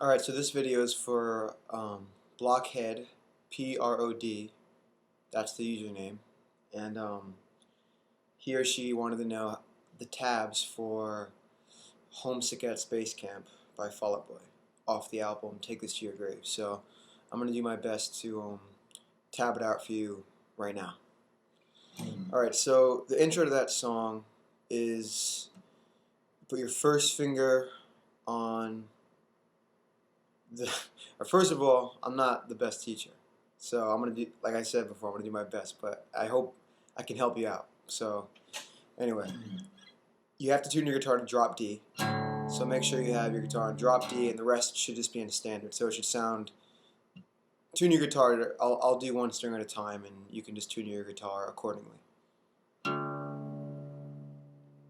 Alright, so this video is for Blockhead, P-R-O-D, that's the username, and he or she wanted to know the tabs for Homesick at Spacecamp by Fall Out Boy, off the album Take This to Your Grave. So I'm going to do my best to tab it out for you right now. Alright, so the intro to that song is put your first finger on first of all, I'm not the best teacher, so I'm gonna do, like I said before, I'm gonna do my best, but I hope I can help you out. So anyway, you have to tune your guitar to drop D, so make sure you have your guitar on drop D, and the rest should just be in standard. So it should sound, tune your guitar to, I'll do one string at a time, and you can just tune your guitar accordingly.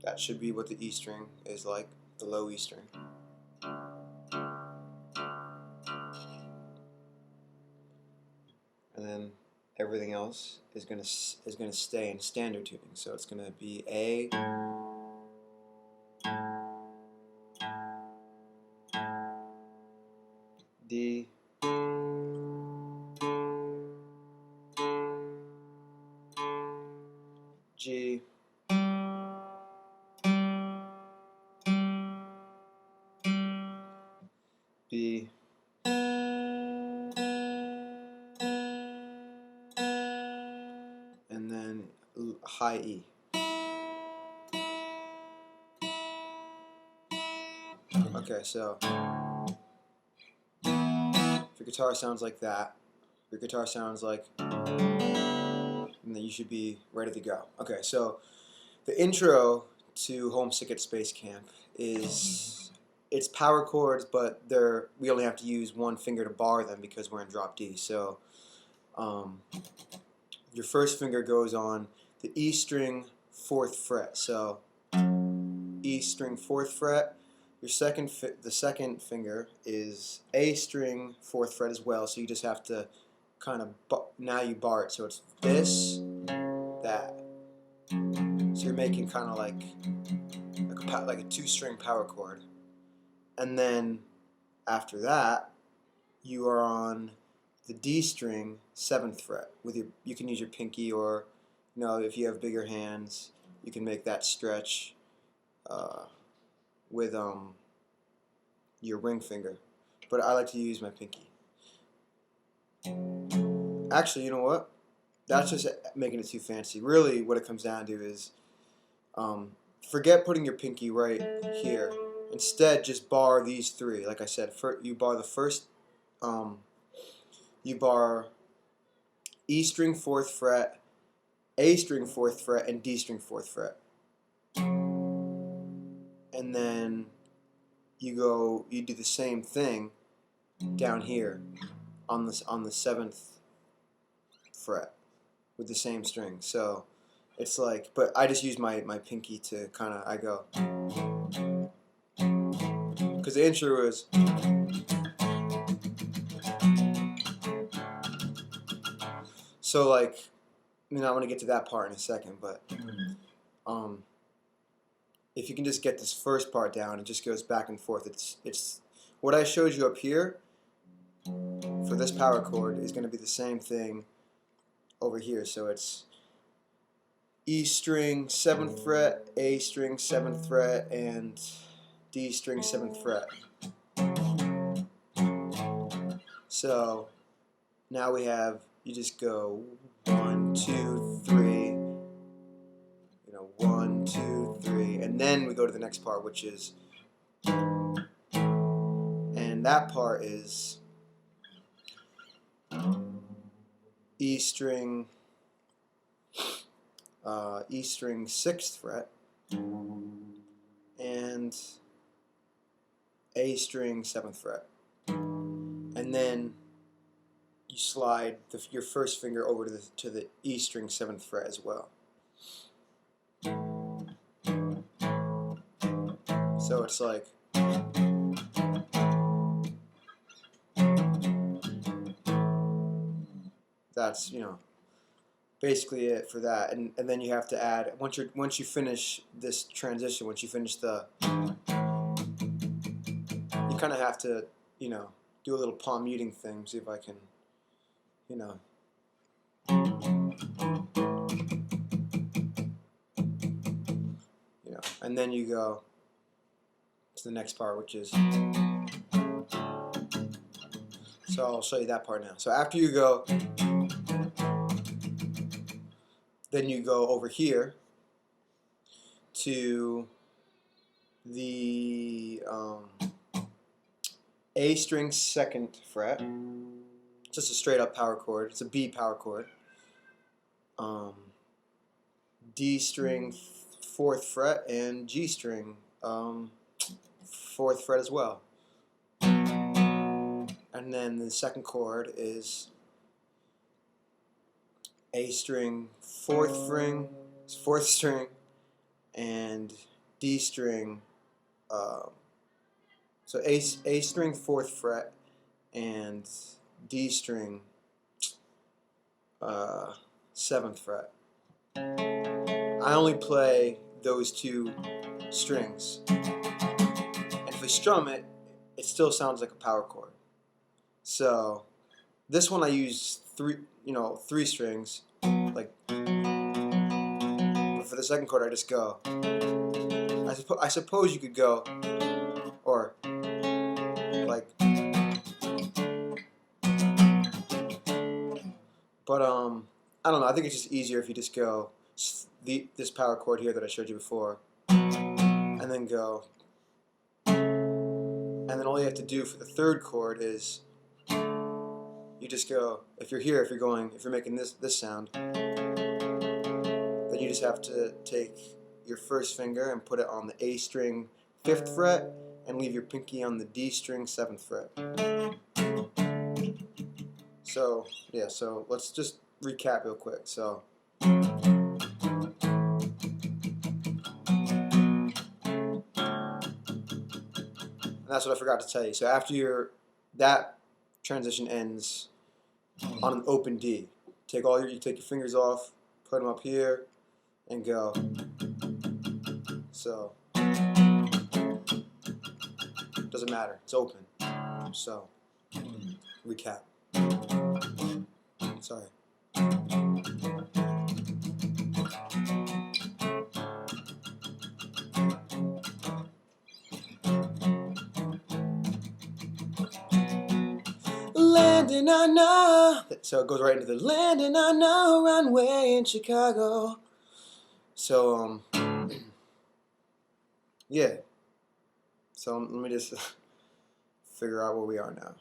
That should be what the E string is like, the low E string. And then everything else is gonna stay in standard tuning. So it's gonna be A, D, G, B, and then high E. Okay, so if your guitar sounds like that, your guitar sounds like, and then you should be ready to go. Okay, so the intro to Homesick at Spacecamp is, it's power chords, but we only have to use one finger to bar them because we're in drop D. So your first finger goes on the E string 4th fret. So E string 4th fret. Your the second finger is A string 4th fret as well. So you just have to kind of now you bar it. So it's this, that. So you're making kind of like a 2-string power chord. And then after that, you are on the D string 7th fret with you can use your pinky, or if you have bigger hands, you can make that stretch with your ring finger. But I like to use my pinky. Actually, you know what? That's just making it too fancy. Really, what it comes down to is forget putting your pinky right here. Instead, just bar these three. Like I said, you bar the first, you bar E string 4th fret, A string 4th fret, and D string 4th fret. And then you do the same thing down here on the 7th fret with the same string. So it's like, but I just use my pinky to kind of, I go, because the intro is, so like, I want to get to that part in a second, but if you can just get this first part down, it just goes back and forth. It's what I showed you up here for this power chord is going to be the same thing over here. So it's E string 7th fret, A string 7th fret, and D string 7th fret. So now you just go 1, 2, 3, 1, 2, 3, and then we go to the next part, which is, and that part is E string 6th fret and A string 7th fret, and then you slide your first finger over to the E string 7th fret as well. So it's like, that's basically it for that. And then you have to add, once you finish this transition, once you finish you kind of have to you know, do a little palm muting thing, see if I can, you know. You know, and then you go to the next part, which is, so I'll show you that part now. So after you go, then you go over here to the A string 2nd fret, just a straight up power chord. It's a B power chord. D string 4th fret and G string 4th fret as well. And then the second chord is A string 4th string and D string. So A string 4th fret and D string 7th fret. I only play those 2 strings, and if we strum it, it still sounds like a power chord. So this one I use 3 strings, like. But for the second chord, I just go. I suppose you could go, or like, but I don't know. I think it's just easier if you just go this power chord here that I showed you before, and then go, and then all you have to do for the third chord is you just go. If you're here, if you're making this sound, then you just have to take your first finger and put it on the A string 5th fret and leave your pinky on the D string 7th fret. So yeah, so let's just recap real quick. So that's what I forgot to tell you. So after that transition ends on an open D, you take your fingers off, put them up here, and go. So doesn't matter. It's open. So recap. Sorry. Landing on a, so it goes right into the landing on a runway in Chicago. So yeah. So let me just figure out where we are now.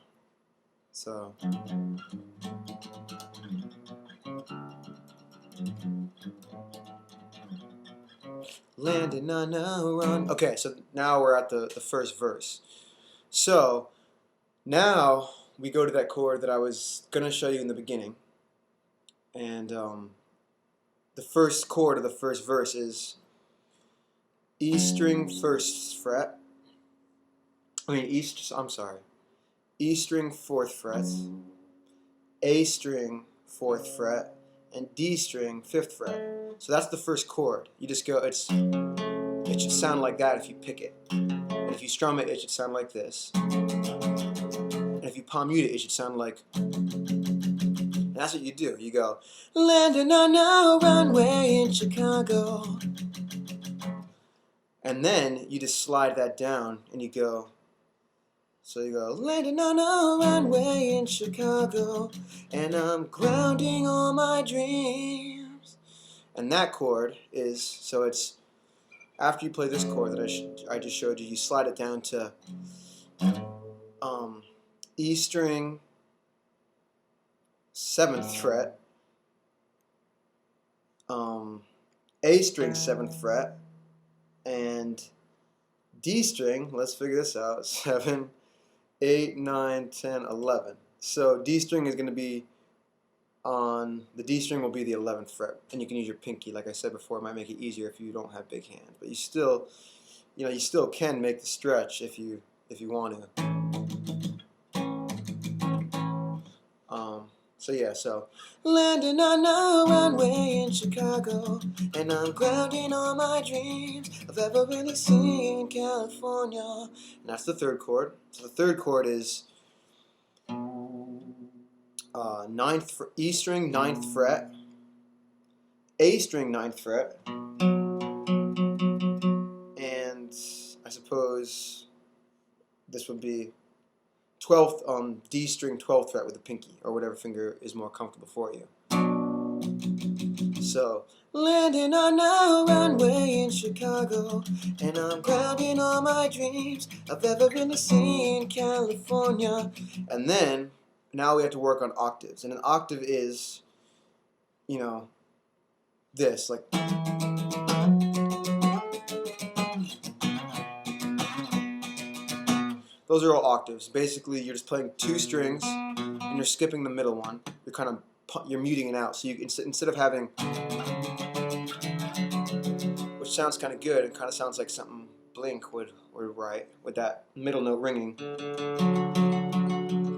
So landing on a run. Okay, so now we're at the first verse. So now we go to that chord that I was gonna show you in the beginning, and the first chord of the first verse is E string 1st fret. E string 4th fret, A string 4th fret, and D string 5th fret. So that's the first chord. You just go. It should sound like that if you pick it, and if you strum it, it should sound like this. And if you palm mute it, it should sound like. And that's what you do. You go, landing on a runway in Chicago. And then you just slide that down and you go. So you go, landing on a runway in Chicago, and I'm grounding all my dreams. And that chord is, so it's, after you play this chord that I just showed you, you slide it down to E string 7th fret, A string 7th fret, and D string, let's figure this out, 7, 8, 9, 10, 11. So D string is going to be on, the D string will be the 11th fret, and you can use your pinky. Like I said before, it might make it easier if you don't have big hands, but you still can make the stretch if you want to. So yeah, so landing on a runway in Chicago, and I'm grounding all my dreams of ever really seeing California. And that's the third chord. So the third chord is E string, 9th fret, A string, 9th fret, and I suppose this would be 12th, D string, 12th fret with the pinky, or whatever finger is more comfortable for you. So, landing on a runway in Chicago, and I'm grounding all my dreams I've ever really seen California. And then, now we have to work on octaves. And an octave is, you know, this, like. Those are all octaves. Basically, you're just playing 2 strings, and you're skipping the middle one. You're muting it out. So you instead of having, which sounds kind of good, it kind of sounds like something Blink would write with that middle note ringing.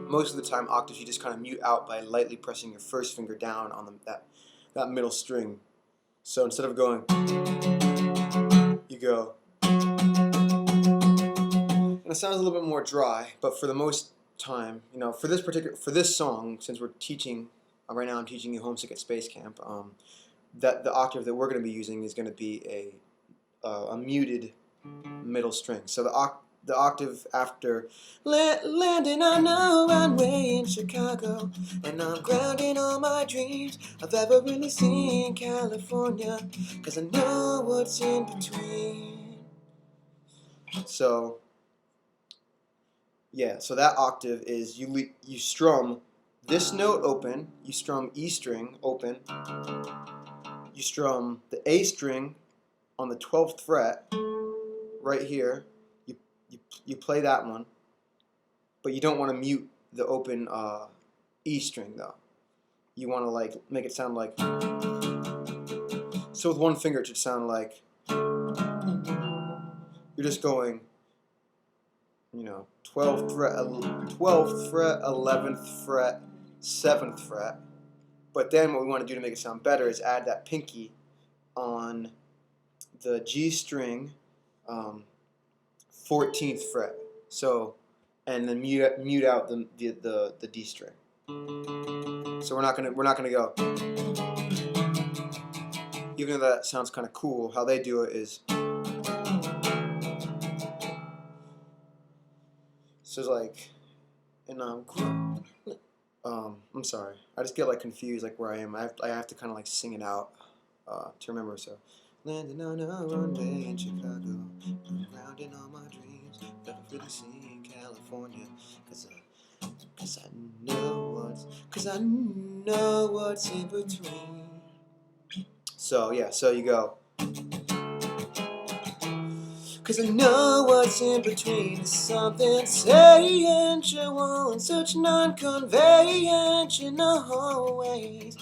Most of the time, octaves you just kind of mute out by lightly pressing your first finger down on that middle string. So instead of going, you go. And it sounds a little bit more dry, but for the most time, for this song, since we're teaching right now, I'm teaching you Homesick at Spacecamp. That the octave that we're going to be using is going to be a muted middle string. So the octave after landing on a runway in Chicago, and I'm grounding all my dreams I've ever really seen California, 'cause I know what's in between. So yeah, so that octave is you strum this note open, you strum E string open, you strum the A string on the 12th fret right here. You play that one, but you don't want to mute the open E string though. You want to like make it sound like, so with one finger it should sound like you're just going, 12th fret, 11th fret, 7th fret. But then what we want to do to make it sound better is add that pinky on the G string, 14th fret. So, and then mute out the D string. So we're not gonna go. Even though that sounds kind of cool, how they do it is. So it's like, and I'm sorry, I just get like confused, like where I am. I have to kind of like sing it out to remember. So, landing on a runway in Chicago, rounding all my dreams, never really seen California, 'cause I know what's in between. So yeah, so you go. 'Cause I know what's in between is something tangential and such non-conventional ways.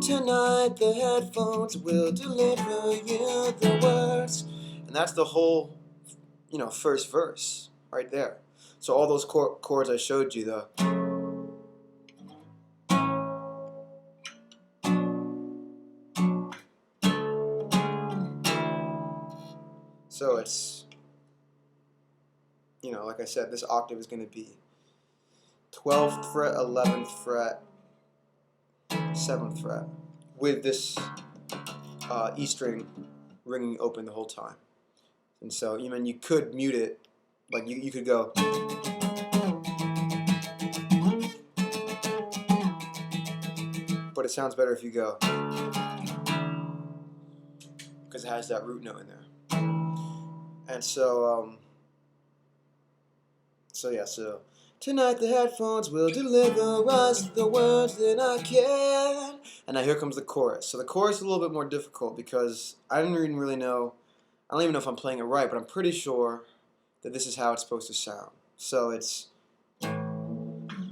Tonight the headphones will deliver you the words. And that's the whole, first verse right there. So all those chords I showed you, so it's, like I said, this octave is going to be 12th fret, 11th fret, 7th fret, with this E string ringing open the whole time. And so, you could mute it, like you could go. But it sounds better if you go, because it has that root note in there. And so, so tonight the headphones will deliver us the words that I can. And now here comes the chorus. So the chorus is a little bit more difficult because I don't even know if I'm playing it right, but I'm pretty sure that this is how it's supposed to sound. So it's,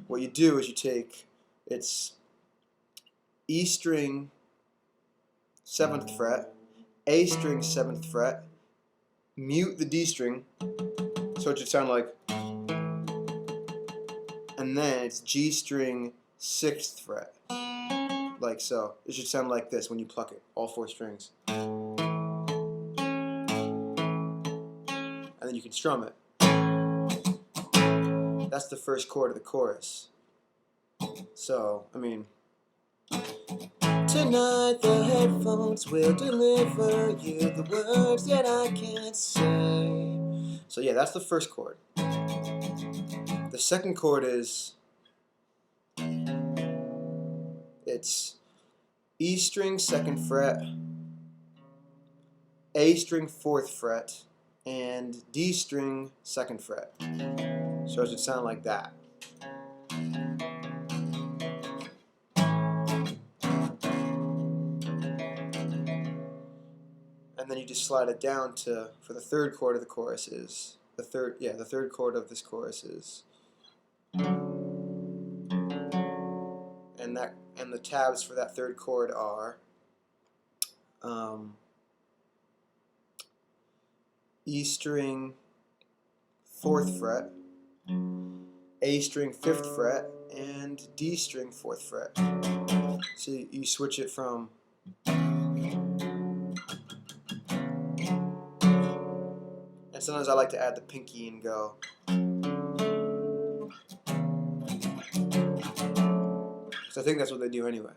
what you do is you take, it's E string 7th fret, A string 7th fret, mute the D string, so it should sound like, and then it's G string 6th fret, like so. It should sound like this when you pluck it, all 4 strings. And then you can strum it. That's the first chord of the chorus. So, I mean, tonight the headphones will deliver you the words that I can't say. So yeah, that's the first chord. The second chord is, it's E string 2nd fret, A string 4th fret, and D string 2nd fret. So it should sound like that. And then you just slide it down to, for the third chord of the chorus is, the third chord of this chorus is, and the tabs for that third chord are E string 4th fret, A string 5th fret, and D string 4th fret. So you switch it from, and sometimes I like to add the pinky and go. So I think that's what they do anyway.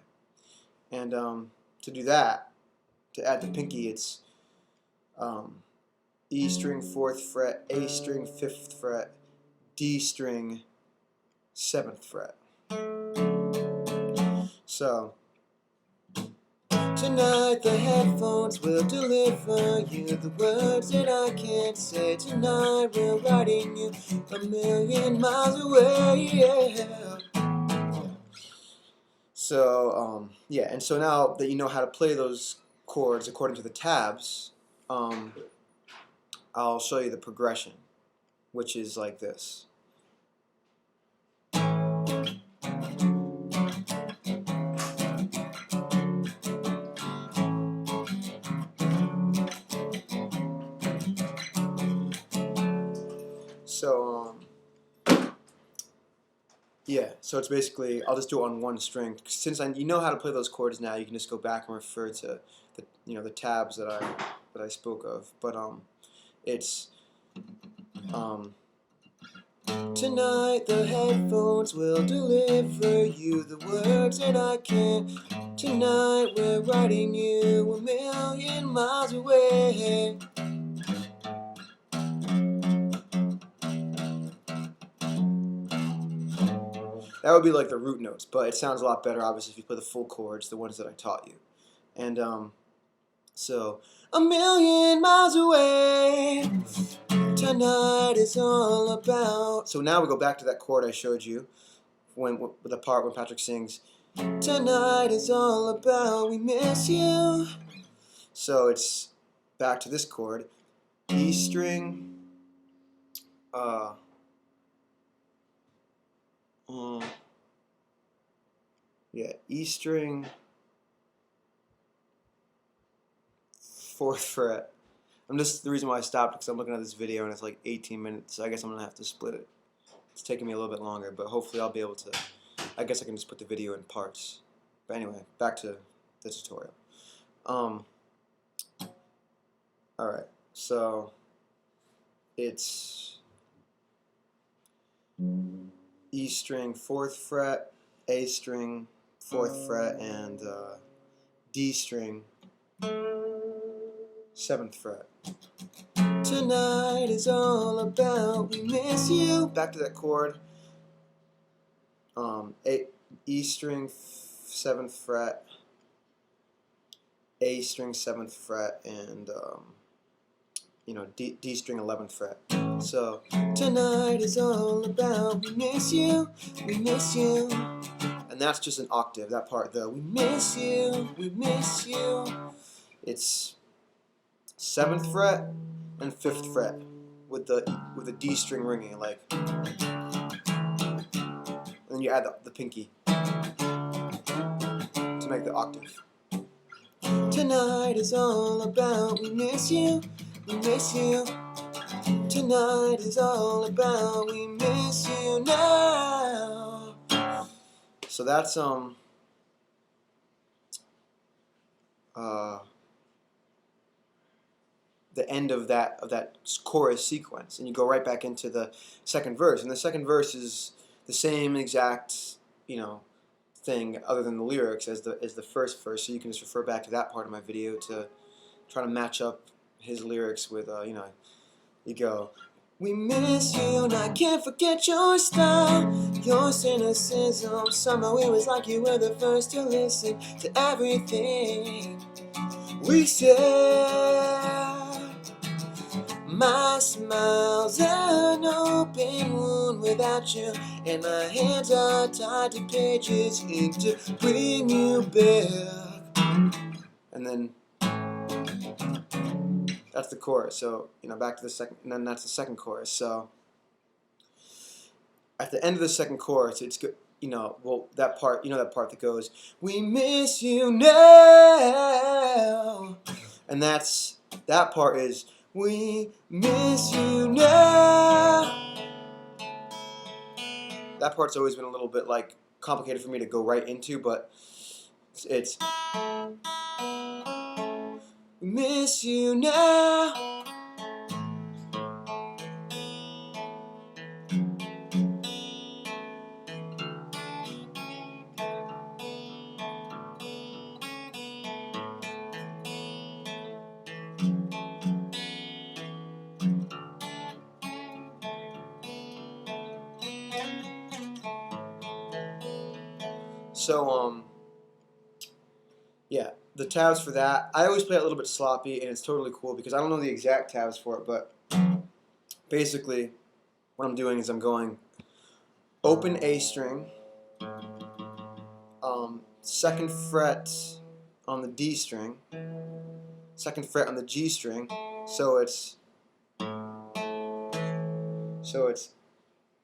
And to do that, to add the pinky, it's E string 4th fret, A string 5th fret, D string 7th fret. So, tonight the headphones will deliver you the words that I can't say. Tonight we're writing you a million miles away. Yeah. So, yeah, and so now that you know how to play those chords according to the tabs, I'll show you the progression, which is like this. So, yeah, so it's basically, I'll just do it on one string. Since you know how to play those chords now, you can just go back and refer to the tabs that I spoke of. But it's tonight the headphones will deliver you the words that I can't. Tonight we're writing you a million miles away. That would be like the root notes, but it sounds a lot better, obviously, if you play the full chords, the ones that I taught you. And so, a million miles away, tonight is all about. So now we go back to that chord I showed you, with the part when Patrick sings, tonight is all about, we miss you. So it's back to this chord, E string, E string 4th fret. The reason why I stopped because I'm looking at this video and it's like 18 minutes, so I guess I'm gonna have to split it. It's taking me a little bit longer, but hopefully I'll be able to. I guess I can just put the video in parts. But anyway, back to the tutorial. Alright, so it's E string 4th fret, A string 4th fret, and D string 7th fret. Tonight is all about, we miss you. Back to that chord. E string 7th fret, A string 7th fret, and D string 11th fret. So tonight is all about, we miss you, we miss you. And that's just an octave, that part, the we miss you, we miss you. It's 7th fret and 5th fret with the D string ringing, like, and then you add the pinky to make the octave. Tonight is all about, we miss you, we miss you. Tonight is all about, we miss you now. So that's the end of that chorus sequence, and you go right back into the second verse. And the second verse is the same exact thing other than the lyrics as the first verse, so you can just refer back to that part of my video to try to match up his lyrics with you know, you go, we miss you and I can't forget your style, your cynicism. Somehow it was like you were the first to listen to everything we said. My smile's an open wound without you, and my hands are tied to pages ink to bring you back. And then that's the chorus. So, you know, back to the second, and then that's the second chorus. So at the end of the second chorus, it's good. You know, well, that part, you know, that part that goes, we miss you now, and that part is, we miss you now. That part's always been a little bit like complicated for me to go right into, but it's we miss you now. So yeah, the tabs for that, I always play it a little bit sloppy, and it's totally cool because I don't know the exact tabs for it, but basically what I'm doing is I'm going open A string, second fret on the D string, second fret on the G string, so it's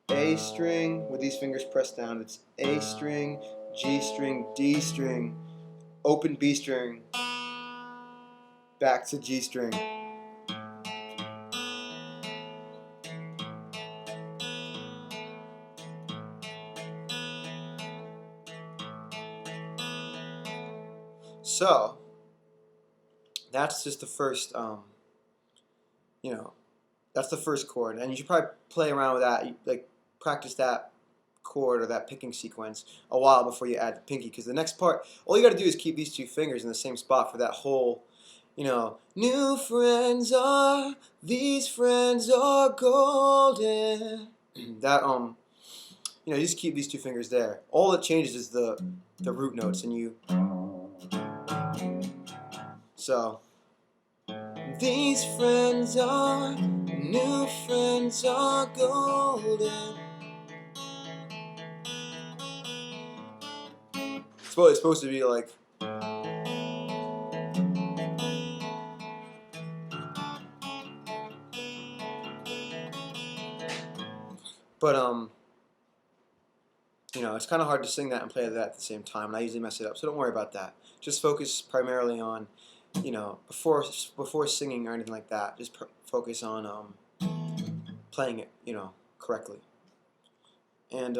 A string with these fingers pressed down. It's A string, G string, D string, open B string, back to G string. So that's just the first, you know, that's the first chord, and you should probably play around with that, like practice that chord or that picking sequence a while before you add the pinky, because the next part, all you got to do is keep these two fingers in the same spot for that whole, you know, new friends are, these friends are golden. That you know, you just keep these two fingers there. All that changes is the root notes, and you. So these friends are, new friends are golden. It's supposed to be like. But you know, it's kind of hard to sing that and play that at the same time, and I usually mess it up. So don't worry about that. Just focus primarily on, you know, before singing or anything like that. Just focus on playing it, you know, correctly. And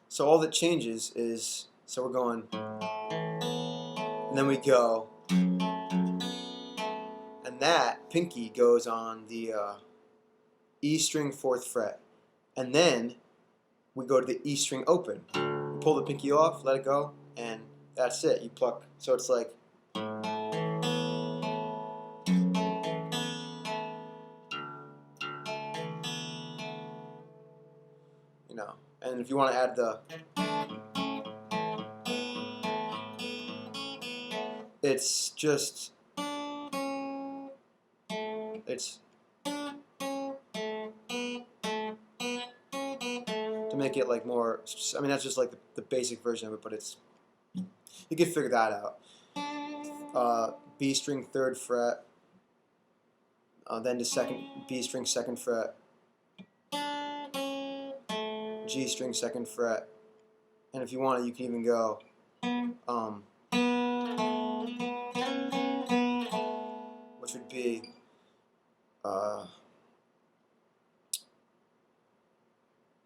so all that changes is, so we're going, and then we go, and that pinky goes on the E string 4th fret, and then we go to the E string open. You pull the pinky off, let it go, and that's it. You pluck. So it's like, you know, and if you want to add the, it's just, it's to make it like more, I mean, that's just like the basic version of it, but it's, you can figure that out. B string 3rd fret, then to second, B string 2nd fret, G string 2nd fret, and if you want it, you can even go which would be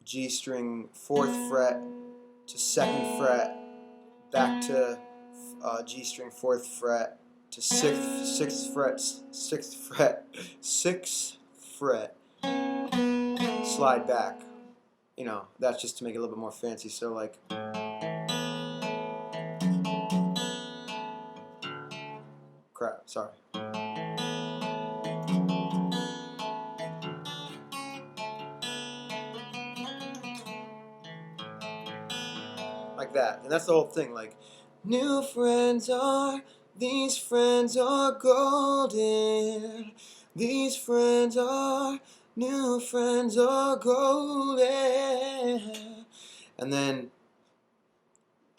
G string 4th fret to 2nd fret, back to G string 4th fret to 6th fret, 6th fret, slide back you know, that's just to make it a little bit more fancy. So like, crap, sorry. Like that, and that's the whole thing. Like, new friends are, these friends are golden. These friends are, new friends are golden. And then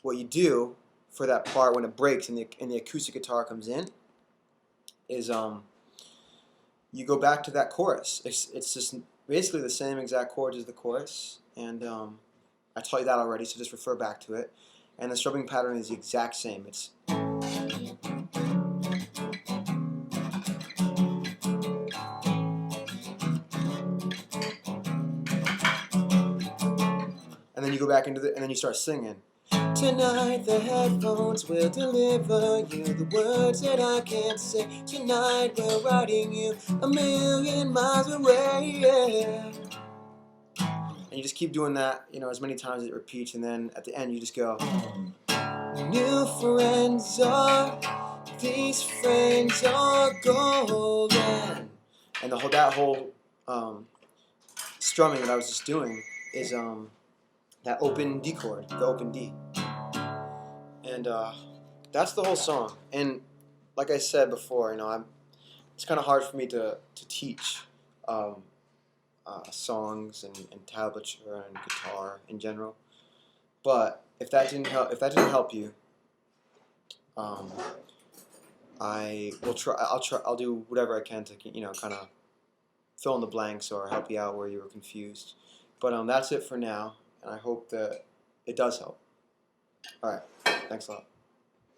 what you do for that part when it breaks and the acoustic guitar comes in is you go back to that chorus. It's just basically the same exact chords as the chorus, and I taught you that already, so just refer back to it. And the strumming pattern is the exact same. It's and then you go back into the, and then you start singing. Tonight the headphones will deliver you the words that I can't say. Tonight we're writing you a million miles away. Yeah. And you just keep doing that, you know, as many times as it repeats, and then at the end you just go, new friends are, these friends are golden. And that whole strumming that I was just doing is that open D chord, the open D. And that's the whole song. And like I said before, you know, it's kind of hard for me to teach songs and tablature and guitar in general. But if that didn't help you, I will try. I'll do whatever I can to, you know, kind of fill in the blanks or help you out where you were confused. But that's it for now, and I hope that it does help. All right, thanks a lot.